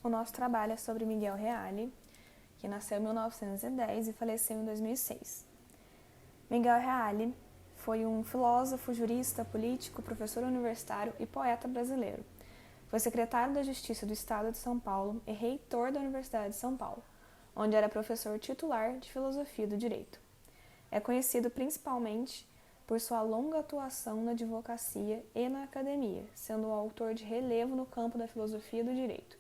O nosso trabalho é sobre Miguel Reale, que nasceu em 1910 e faleceu em 2006. Miguel Reale foi um filósofo, jurista, político, professor universitário e poeta brasileiro. Foi secretário da Justiça do Estado de São Paulo e reitor da Universidade de São Paulo, onde era professor titular de Filosofia do Direito. É conhecido principalmente por sua longa atuação na advocacia e na academia, sendo um autor de relevo no campo da filosofia do direito.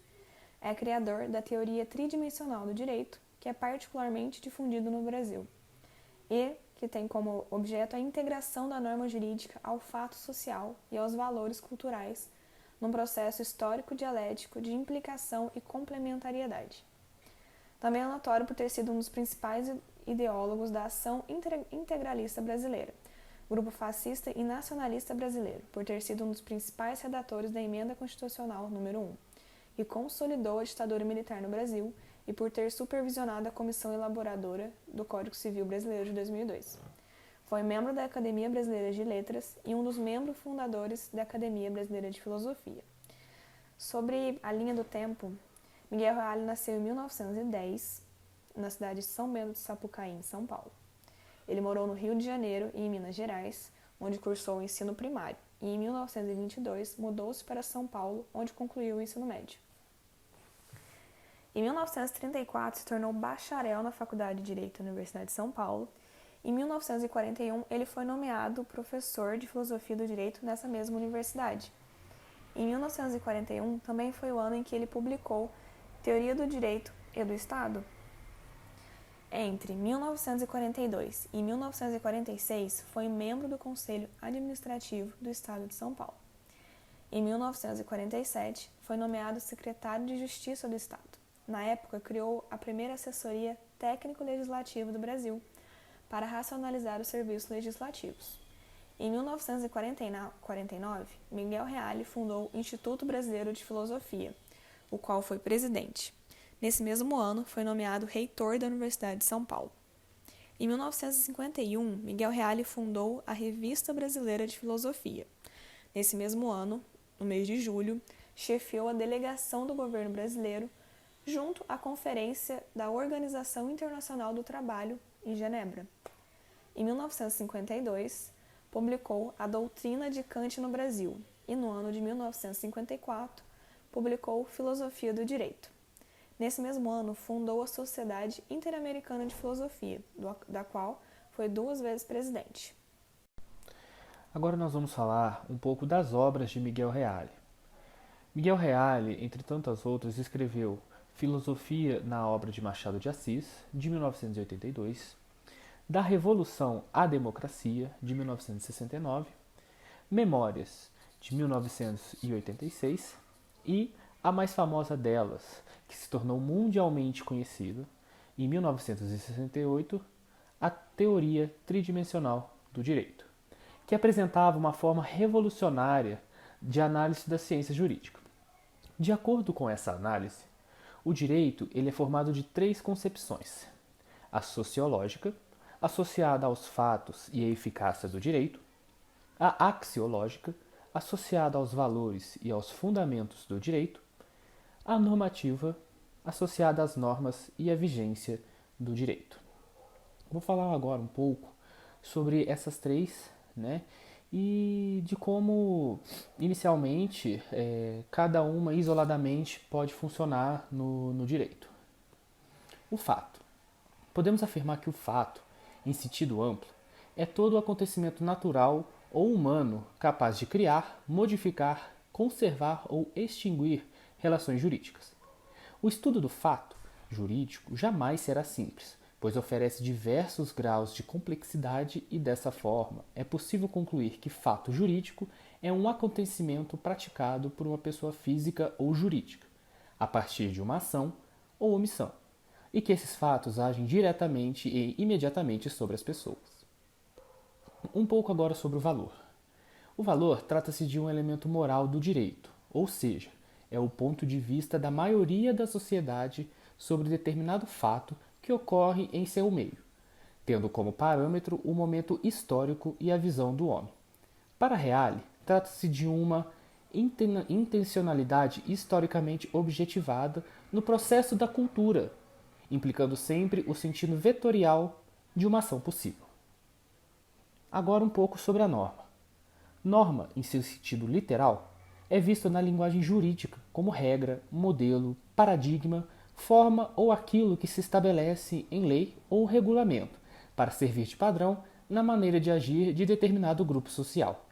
É criador da teoria tridimensional do direito, que é particularmente difundido no Brasil, e que tem como objeto a integração da norma jurídica ao fato social e aos valores culturais, num processo histórico-dialético de implicação e complementariedade. Também é notório por ter sido um dos principais ideólogos da ação integralista brasileira, grupo fascista e nacionalista brasileiro, por ter sido um dos principais redatores da Emenda Constitucional número 1, que consolidou a ditadura militar no Brasil, e por ter supervisionado a comissão elaboradora do Código Civil Brasileiro de 2002. Foi membro da Academia Brasileira de Letras e um dos membros fundadores da Academia Brasileira de Filosofia. Sobre a linha do tempo, Miguel Reale nasceu em 1910, na cidade de São Bento de Sapucaí, em São Paulo. Ele morou no Rio de Janeiro e em Minas Gerais, onde cursou o ensino primário, e em 1922 mudou-se para São Paulo, onde concluiu o ensino médio. Em 1934 se tornou bacharel na Faculdade de Direito da Universidade de São Paulo. Em 1941 ele foi nomeado professor de Filosofia do Direito nessa mesma universidade. Em 1941 também foi o ano em que ele publicou Teoria do Direito e do Estado. Entre 1942 e 1946 foi membro do Conselho Administrativo do Estado de São Paulo. Em 1947 foi nomeado secretário de Justiça do Estado. Na época, criou a primeira assessoria técnico-legislativa do Brasil para racionalizar os serviços legislativos. Em 1949, Miguel Reale fundou o Instituto Brasileiro de Filosofia, o qual foi presidente. Nesse mesmo ano, foi nomeado reitor da Universidade de São Paulo. Em 1951, Miguel Reale fundou a Revista Brasileira de Filosofia. Nesse mesmo ano, no mês de julho, chefiou a delegação do governo brasileiro junto à Conferência da Organização Internacional do Trabalho, em Genebra. Em 1952, publicou A Doutrina de Kant no Brasil e, no ano de 1954, publicou Filosofia do Direito. Nesse mesmo ano, fundou a Sociedade Interamericana de Filosofia, da qual foi 2 vezes presidente. Agora nós vamos falar um pouco das obras de Miguel Reale. Miguel Reale, entre tantas outras, escreveu Filosofia na obra de Machado de Assis, de 1982, Da Revolução à Democracia, de 1969, Memórias, de 1986 e a mais famosa delas, que se tornou mundialmente conhecida, em 1968, a Teoria Tridimensional do Direito, que apresentava uma forma revolucionária de análise da ciência jurídica. De acordo com essa análise, o direito ele é formado de 3 concepções: a sociológica, associada aos fatos e à eficácia do direito; a axiológica, associada aos valores e aos fundamentos do direito; a normativa, associada às normas e à vigência do direito. Vou falar agora um pouco sobre essas 3, né? E de como, inicialmente, cada uma isoladamente pode funcionar no direito. O fato. Podemos afirmar que o fato, em sentido amplo, é todo o acontecimento natural ou humano capaz de criar, modificar, conservar ou extinguir relações jurídicas. O estudo do fato jurídico jamais será simples, pois oferece diversos graus de complexidade e, dessa forma, é possível concluir que fato jurídico é um acontecimento praticado por uma pessoa física ou jurídica, a partir de uma ação ou omissão, e que esses fatos agem diretamente e imediatamente sobre as pessoas. Um pouco agora sobre o valor. O valor trata-se de um elemento moral do direito, ou seja, é o ponto de vista da maioria da sociedade sobre determinado fato que ocorre em seu meio, tendo como parâmetro o momento histórico e a visão do homem. Para Reale, trata-se de uma intencionalidade historicamente objetivada no processo da cultura, implicando sempre o sentido vetorial de uma ação possível. Agora um pouco sobre a norma. Norma, em seu sentido literal, é vista na linguagem jurídica como regra, modelo, paradigma, forma ou aquilo que se estabelece em lei ou regulamento para servir de padrão na maneira de agir de determinado grupo social.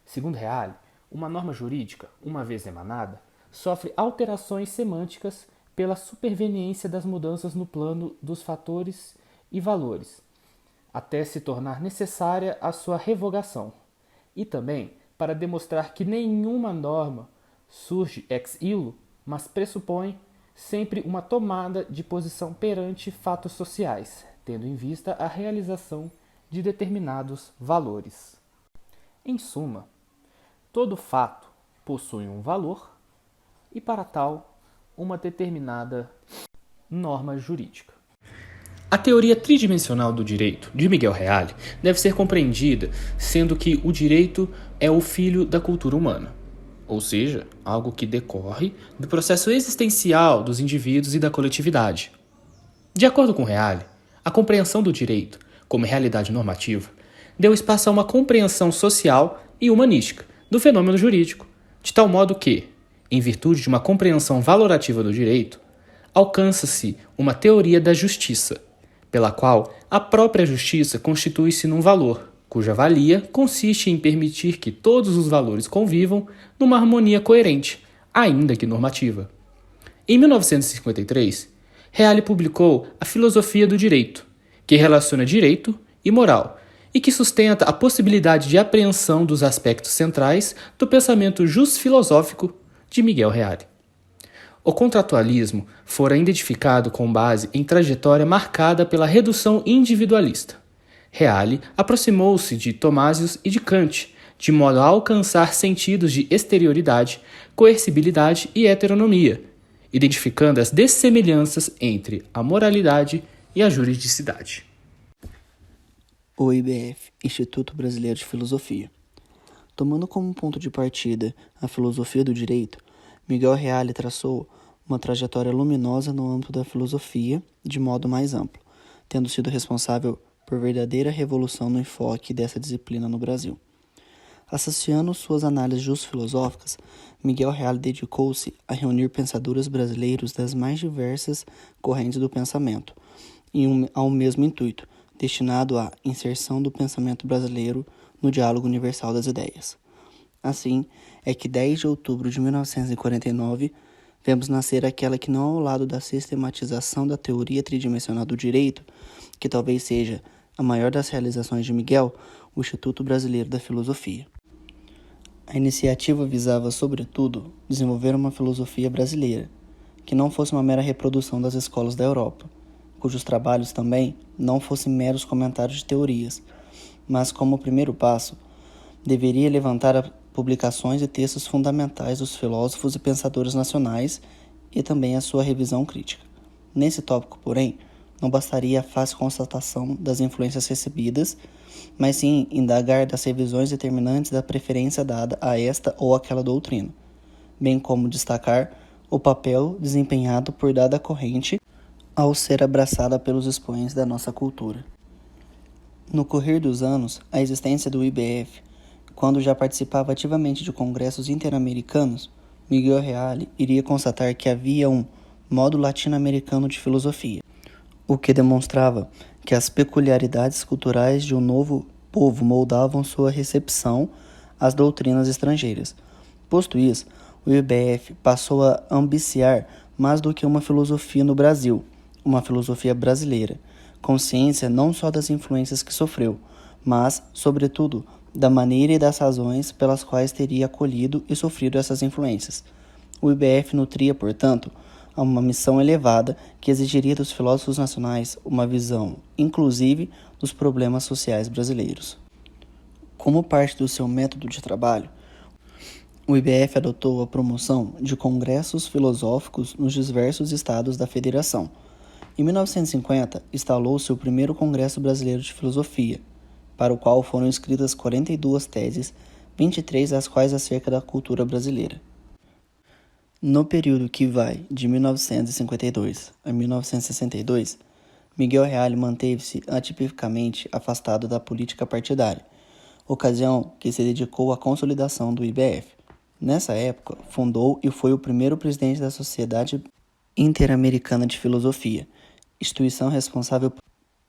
Segundo Reale, uma norma jurídica, uma vez emanada, sofre alterações semânticas pela superveniência das mudanças no plano dos fatores e valores, até se tornar necessária a sua revogação, e também para demonstrar que nenhuma norma surge ex illo, mas pressupõe sempre uma tomada de posição perante fatos sociais, tendo em vista a realização de determinados valores. Em suma, todo fato possui um valor e, para tal, uma determinada norma jurídica. A teoria tridimensional do direito, de Miguel Reale, deve ser compreendida sendo que o direito é o filho da cultura humana, ou seja, algo que decorre do processo existencial dos indivíduos e da coletividade. De acordo com Reale, a compreensão do direito como realidade normativa deu espaço a uma compreensão social e humanística do fenômeno jurídico, de tal modo que, em virtude de uma compreensão valorativa do direito, alcança-se uma teoria da justiça, pela qual a própria justiça constitui-se num valor, cuja valia consiste em permitir que todos os valores convivam numa harmonia coerente, ainda que normativa. Em 1953, Reale publicou A Filosofia do Direito, que relaciona direito e moral, e que sustenta a possibilidade de apreensão dos aspectos centrais do pensamento filosófico de Miguel Reale. O contratualismo fora identificado com base em trajetória marcada pela redução individualista. Reale aproximou-se de Tomasius e de Kant, de modo a alcançar sentidos de exterioridade, coercibilidade e heteronomia, identificando as dessemelhanças entre a moralidade e a juridicidade. O IBF, Instituto Brasileiro de Filosofia. Tomando como ponto de partida a filosofia do direito, Miguel Reale traçou uma trajetória luminosa no âmbito da filosofia de modo mais amplo, tendo sido responsável por verdadeira revolução no enfoque dessa disciplina no Brasil. Associando suas análises filosóficas, Miguel Reale dedicou-se a reunir pensadores brasileiros das mais diversas correntes do pensamento, ao mesmo intuito, destinado à inserção do pensamento brasileiro no diálogo universal das ideias. Assim, é que 10 de outubro de 1949, vemos nascer aquela que não ao lado da sistematização da teoria tridimensional do direito, que talvez seja a maior das realizações de Miguel, o Instituto Brasileiro da Filosofia. A iniciativa visava, sobretudo, desenvolver uma filosofia brasileira, que não fosse uma mera reprodução das escolas da Europa, cujos trabalhos também não fossem meros comentários de teorias, mas, como primeiro passo, deveria levantar publicações e textos fundamentais dos filósofos e pensadores nacionais e também a sua revisão crítica. Nesse tópico, porém, não bastaria a fácil constatação das influências recebidas, mas sim indagar das revisões determinantes da preferência dada a esta ou aquela doutrina, bem como destacar o papel desempenhado por dada corrente ao ser abraçada pelos expoentes da nossa cultura. No correr dos anos, a existência do IBF, quando já participava ativamente de congressos interamericanos, Miguel Reale iria constatar que havia um modo latino-americano de filosofia, o que demonstrava que as peculiaridades culturais de um novo povo moldavam sua recepção às doutrinas estrangeiras. Posto isso, o IBF passou a ambiciar mais do que uma filosofia no Brasil, uma filosofia brasileira, consciência não só das influências que sofreu, mas, sobretudo, da maneira e das razões pelas quais teria acolhido e sofrido essas influências. O IBF nutria, portanto, uma missão elevada que exigiria dos filósofos nacionais uma visão, inclusive, dos problemas sociais brasileiros. Como parte do seu método de trabalho, o IBF adotou a promoção de congressos filosóficos nos diversos estados da federação. Em 1950, instalou-se o primeiro Congresso Brasileiro de Filosofia, para o qual foram escritas 42 teses 23 as quais acerca da cultura brasileira. No período que vai de 1952 a 1962, Miguel Reale manteve-se atipicamente afastado da política partidária, ocasião que se dedicou à consolidação do IBF. Nessa época, fundou e foi o primeiro presidente da Sociedade Interamericana de Filosofia, instituição responsável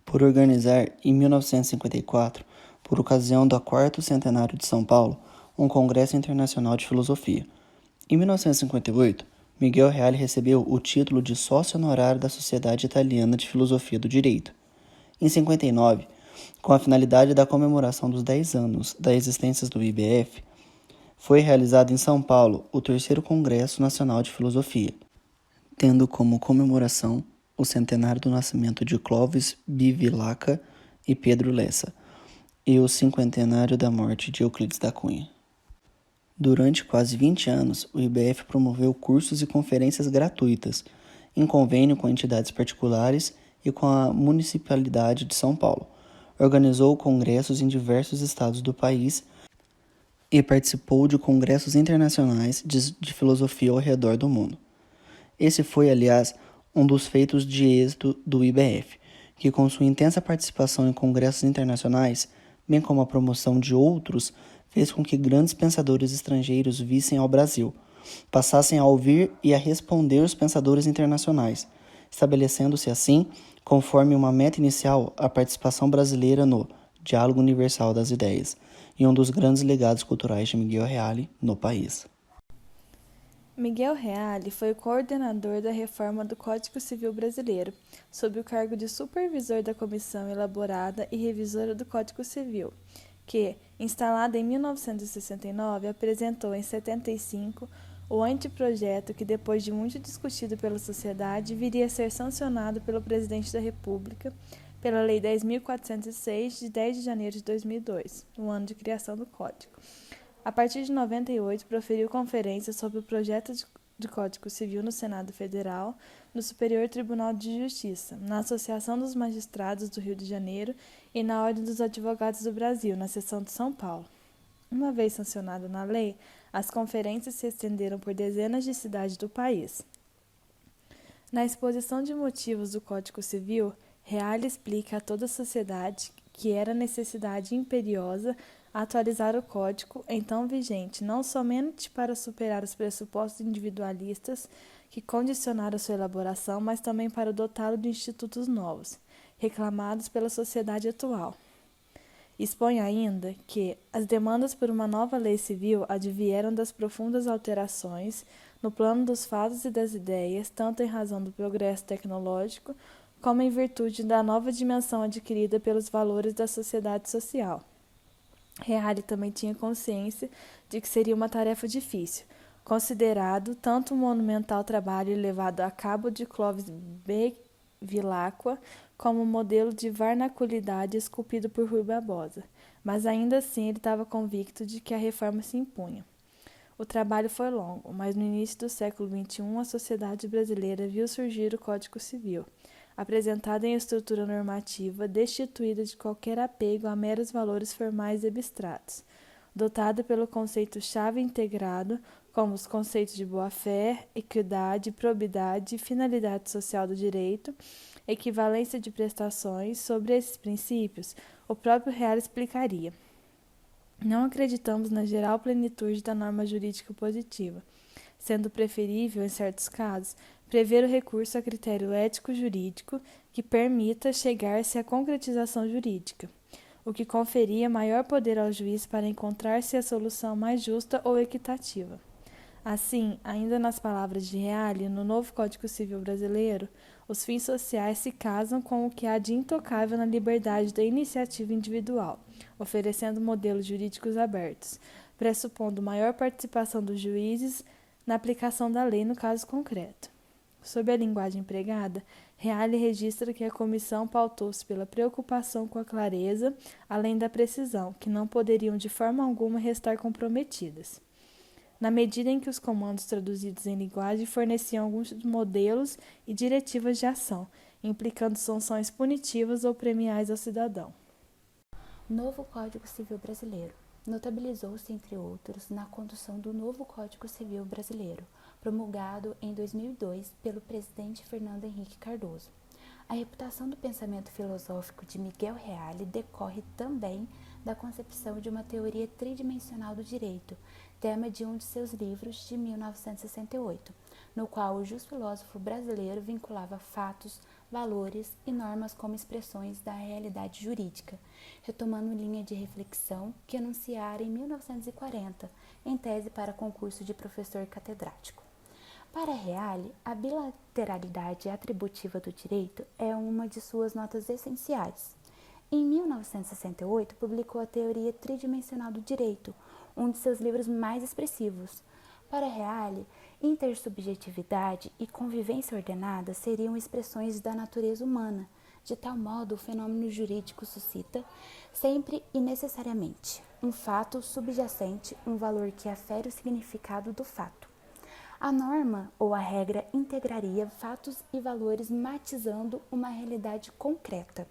por organizar, em 1954, por ocasião do 4º centenário de São Paulo, um Congresso Internacional de Filosofia. Em 1958, Miguel Reale recebeu o título de sócio honorário da Sociedade Italiana de Filosofia do Direito. Em 59, com a finalidade da comemoração dos 10 anos da existência do IBF, foi realizado em São Paulo o 3º Congresso Nacional de Filosofia, tendo como comemoração o centenário do nascimento de Clóvis Bevilacqua e Pedro Lessa, e o cinquentenário da morte de Euclides da Cunha. Durante quase 20 anos, o IBF promoveu cursos e conferências gratuitas, em convênio com entidades particulares e com a Municipalidade de São Paulo. Organizou congressos em diversos estados do país e participou de congressos internacionais de filosofia ao redor do mundo. Esse foi, aliás, um dos feitos de êxito do IBF, que com sua intensa participação em congressos internacionais, bem como a promoção de outros, fez com que grandes pensadores estrangeiros vissem ao Brasil, passassem a ouvir e a responder os pensadores internacionais, estabelecendo-se assim, conforme uma meta inicial, a participação brasileira no Diálogo Universal das Ideias, e um dos grandes legados culturais de Miguel Reale no país. Miguel Reale foi o coordenador da reforma do Código Civil Brasileiro, sob o cargo de supervisor da comissão elaborada e revisora do Código Civil, que, instalada em 1969, apresentou em 75 o anteprojeto que, depois de muito discutido pela sociedade, viria a ser sancionado pelo Presidente da República pela Lei 10.406, de 10 de janeiro de 2002, o ano de criação do Código. A partir de 98, proferiu conferências sobre o projeto de Código Civil no Senado Federal, no Superior Tribunal de Justiça, na Associação dos Magistrados do Rio de Janeiro e na Ordem dos Advogados do Brasil, na seção de São Paulo. Uma vez sancionada na lei, as conferências se estenderam por dezenas de cidades do país. Na exposição de motivos do Código Civil, Reale explica a toda a sociedade que era necessidade imperiosa atualizar o Código, então vigente, não somente para superar os pressupostos individualistas que condicionaram sua elaboração, mas também para dotá-lo de institutos novos, reclamados pela sociedade atual. Expõe ainda que as demandas por uma nova lei civil advieram das profundas alterações no plano dos fatos e das ideias, tanto em razão do progresso tecnológico, como em virtude da nova dimensão adquirida pelos valores da sociedade social. Reale também tinha consciência de que seria uma tarefa difícil, considerado tanto o monumental trabalho levado a cabo de Clóvis Bevilacqua como o modelo de vernaculidade esculpido por Rui Barbosa, mas ainda assim ele estava convicto de que a reforma se impunha. O trabalho foi longo, mas no início do século XXI a sociedade brasileira viu surgir o Código Civil, apresentada em estrutura normativa, destituída de qualquer apego a meros valores formais e abstratos, dotada pelo conceito-chave integrado, como os conceitos de boa-fé, equidade, probidade e finalidade social do direito, equivalência de prestações. Sobre esses princípios, o próprio Reale explicaria: não acreditamos na geral plenitude da norma jurídica positiva, sendo preferível, em certos casos, prever o recurso a critério ético-jurídico que permita chegar-se à concretização jurídica, o que conferia maior poder ao juiz para encontrar-se a solução mais justa ou equitativa. Assim, ainda nas palavras de Reale, no novo Código Civil brasileiro, os fins sociais se casam com o que há de intocável na liberdade da iniciativa individual, oferecendo modelos jurídicos abertos, pressupondo maior participação dos juízes na aplicação da lei no caso concreto. Sob a linguagem empregada, Reale registra que a comissão pautou-se pela preocupação com a clareza, além da precisão, que não poderiam de forma alguma restar comprometidas, na medida em que os comandos traduzidos em linguagem forneciam alguns modelos e diretivas de ação, implicando sanções punitivas ou premiais ao cidadão. Novo Código Civil Brasileiro. notabilizou-se, entre outros, na condução do novo Código Civil brasileiro, promulgado em 2002 pelo presidente Fernando Henrique Cardoso. A reputação do pensamento filosófico de Miguel Reale decorre também da concepção de uma teoria tridimensional do direito, tema de um de seus livros de 1968, no qual o filósofo brasileiro vinculava fatos, valores e normas como expressões da realidade jurídica, retomando linha de reflexão que enunciara em 1940, em tese para concurso de professor catedrático. Para Reale, a bilateralidade atributiva do direito é uma de suas notas essenciais. Em 1968, publicou a Teoria Tridimensional do Direito, um de seus livros mais expressivos. Para Reale, intersubjetividade e convivência ordenada seriam expressões da natureza humana, de tal modo o fenômeno jurídico suscita, sempre e necessariamente, um fato subjacente, um valor que afere o significado do fato. A norma ou a regra integraria fatos e valores matizando uma realidade concreta.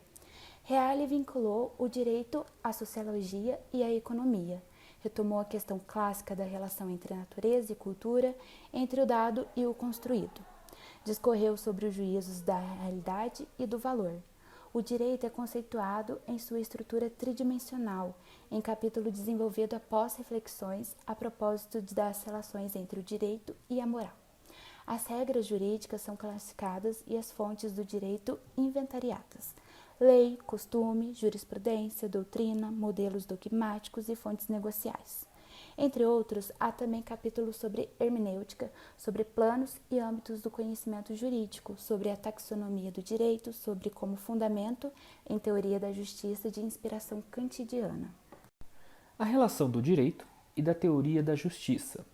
Reale vinculou o direito à sociologia e à economia. Retomou a questão clássica da relação entre natureza e cultura, entre o dado e o construído. Discorreu sobre os juízos da realidade e do valor. O direito é conceituado em sua estrutura tridimensional, em capítulo desenvolvido após reflexões a propósito das relações entre o direito e a moral. As regras jurídicas são classificadas e as fontes do direito inventariadas: lei, costume, jurisprudência, doutrina, modelos dogmáticos e fontes negociais. Entre outros, há também capítulos sobre hermenêutica, sobre planos e âmbitos do conhecimento jurídico, sobre a taxonomia do direito, sobre como fundamento em teoria da justiça de inspiração kantidiana. A relação do direito e da teoria da justiça.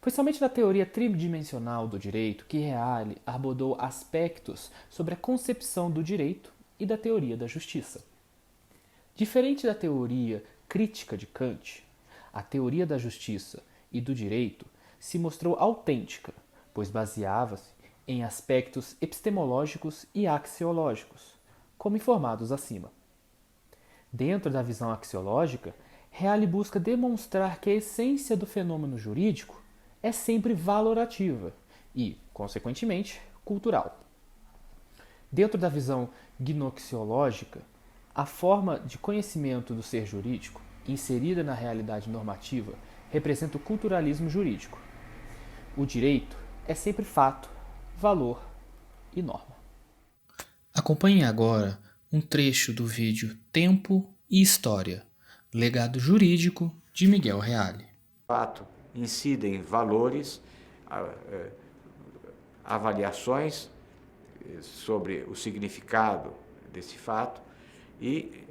Foi somente na teoria tridimensional do direito que Reale abordou aspectos sobre a concepção do direito e da teoria da justiça. Diferente da teoria crítica de Kant, a teoria da justiça e do direito se mostrou autêntica, pois baseava-se em aspectos epistemológicos e axiológicos, como informados acima. Dentro da visão axiológica, Reale busca demonstrar que a essência do fenômeno jurídico é sempre valorativa e, consequentemente, cultural. Dentro da visão gnoxiológica, a forma de conhecimento do ser jurídico, inserida na realidade normativa, representa o culturalismo jurídico. O direito é sempre fato, valor e norma. Acompanhe agora um trecho do vídeo Tempo e História, legado jurídico de Miguel Reale. Fato incidem valores, avaliações sobre o significado desse fato e,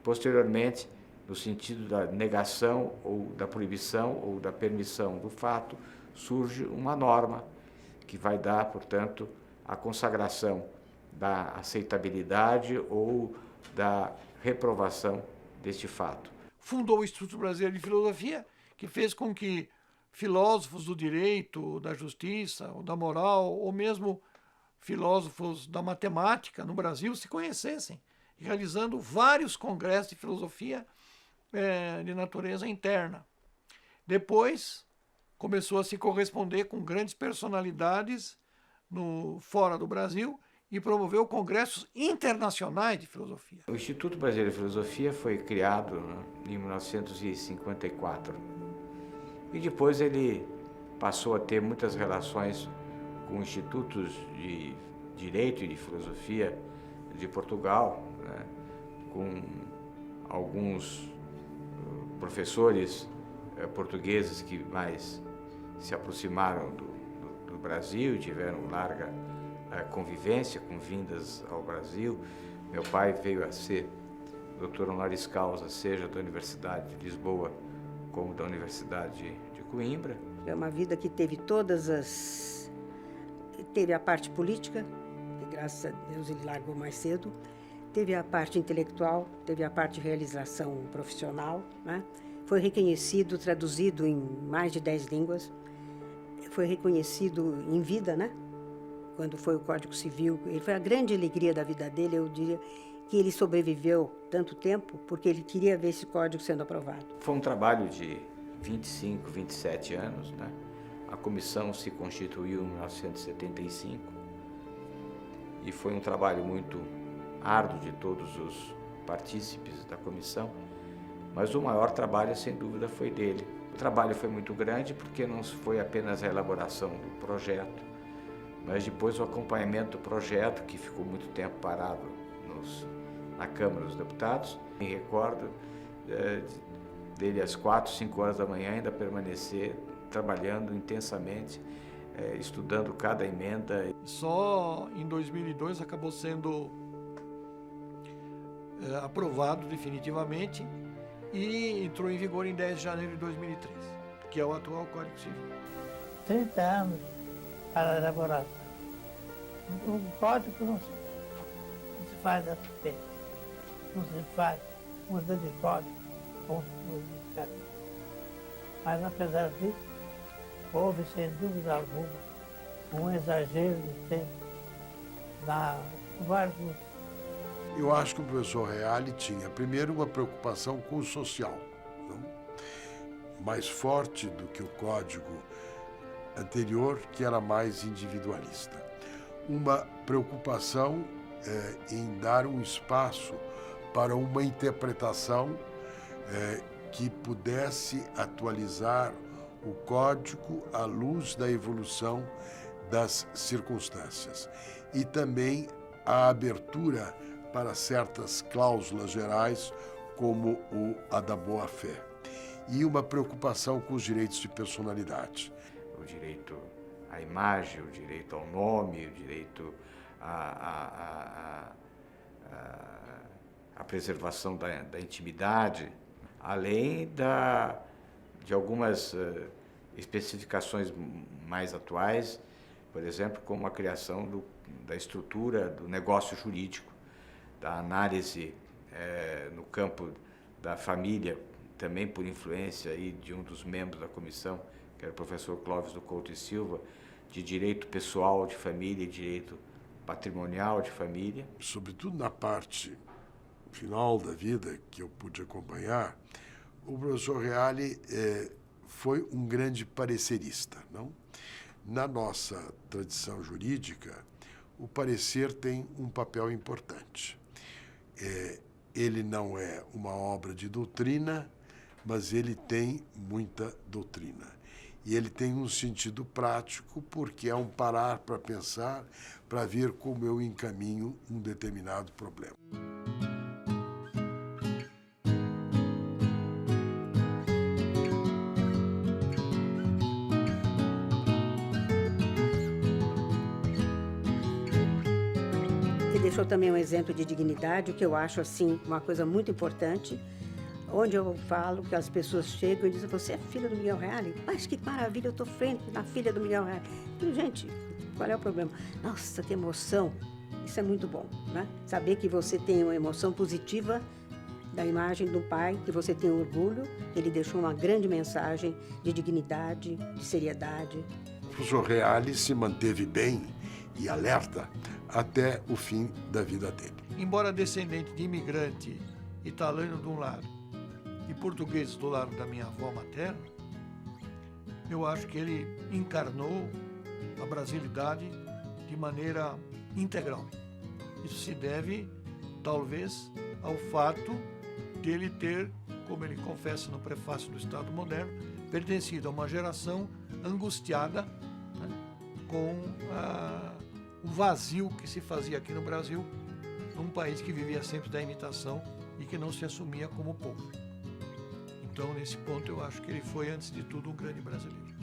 posteriormente, no sentido da negação ou da proibição ou da permissão do fato, surge uma norma que vai dar, portanto, a consagração da aceitabilidade ou da reprovação deste fato. Fundou o Instituto Brasileiro de Filosofia, que fez com que filósofos do direito, da justiça, ou da moral, ou mesmo filósofos da matemática no Brasil se conhecessem, realizando vários congressos de filosofia de natureza interna. Depois, começou a se corresponder com grandes personalidades fora do Brasil e promoveu congressos internacionais de filosofia. O Instituto Brasileiro de Filosofia foi criado em 1954 e depois ele passou a ter muitas relações com institutos de direito e de filosofia de Portugal, né, com alguns professores portugueses que mais se aproximaram do Brasil, tiveram larga convivência com vindas ao Brasil. Meu pai veio a ser doutor honoris causa, seja da Universidade de Lisboa como da Universidade de Coimbra. É uma vida que teve teve a parte política, que graças a Deus ele largou mais cedo, teve a parte intelectual, teve a parte de realização profissional, né? Foi reconhecido, traduzido em mais de 10 línguas, foi reconhecido em vida, né? Quando foi o Código Civil, ele foi a grande alegria da vida dele, eu diria, que ele sobreviveu tanto tempo porque ele queria ver esse código sendo aprovado. Foi um trabalho de 25, 27 anos, né? A comissão se constituiu em 1975 e foi um trabalho muito árduo de todos os partícipes da comissão, mas o maior trabalho, sem dúvida, foi dele. O trabalho foi muito grande porque não foi apenas a elaboração do projeto, mas depois o acompanhamento do projeto, que ficou muito tempo parado na Câmara dos Deputados. Me recordo dele às 4, 5 horas da manhã ainda permanecer trabalhando intensamente, estudando cada emenda. Só em 2002 acabou sendo aprovado definitivamente e entrou em vigor em 10 de janeiro de 2003, que é o atual Código Civil. 30 anos para elaborar. O código não se faz a PP, não se faz muda de código, mas apesar disso, houve sem dúvida alguma um exagero de tempo na vários. Eu acho que o professor Reale tinha, primeiro, uma preocupação com o social, não? Mais forte do que o código anterior, que era mais individualista. Uma preocupação em dar um espaço para uma interpretação que pudesse atualizar o código à luz da evolução das circunstâncias. E também a abertura para certas cláusulas gerais, como a da boa-fé. E uma preocupação com os direitos de personalidade. O direito à imagem, o direito ao nome, o direito à preservação da intimidade, além de algumas especificações mais atuais, por exemplo, como a criação da estrutura do negócio jurídico, da análise no campo da família, também por influência aí de um dos membros da comissão, que era o professor Clóvis do Couto e Silva, de direito pessoal de família e direito patrimonial de família. Sobretudo na parte final da vida que eu pude acompanhar, o professor Reale foi um grande parecerista, não? Na nossa tradição jurídica, o parecer tem um papel importante. Ele não é uma obra de doutrina, mas ele tem muita doutrina. E ele tem um sentido prático, porque é um parar para pensar, para ver como eu encaminho um determinado problema. Deixou também um exemplo de dignidade, o que eu acho assim uma coisa muito importante, onde eu falo que as pessoas chegam e dizem: você é filha do Miguel Reale? Mas que maravilha, eu estou frente na filha do Miguel Reale. E, gente, qual é o problema? Nossa, que emoção! Isso é muito bom, né? Saber que você tem uma emoção positiva da imagem do pai, que você tem orgulho, ele deixou uma grande mensagem de dignidade, de seriedade. O professor Reale se manteve bem e alerta até o fim da vida dele. Embora descendente de imigrante italiano de um lado e português do lado da minha avó materna, eu acho que ele encarnou a brasilidade de maneira integral. Isso se deve, talvez, ao fato de ele ter, como ele confessa no prefácio do Estado Moderno, pertencido a uma geração angustiada, né, com o vazio que se fazia aqui no Brasil, num país que vivia sempre da imitação e que não se assumia como povo. Então, nesse ponto, eu acho que ele foi, antes de tudo, um grande brasileiro.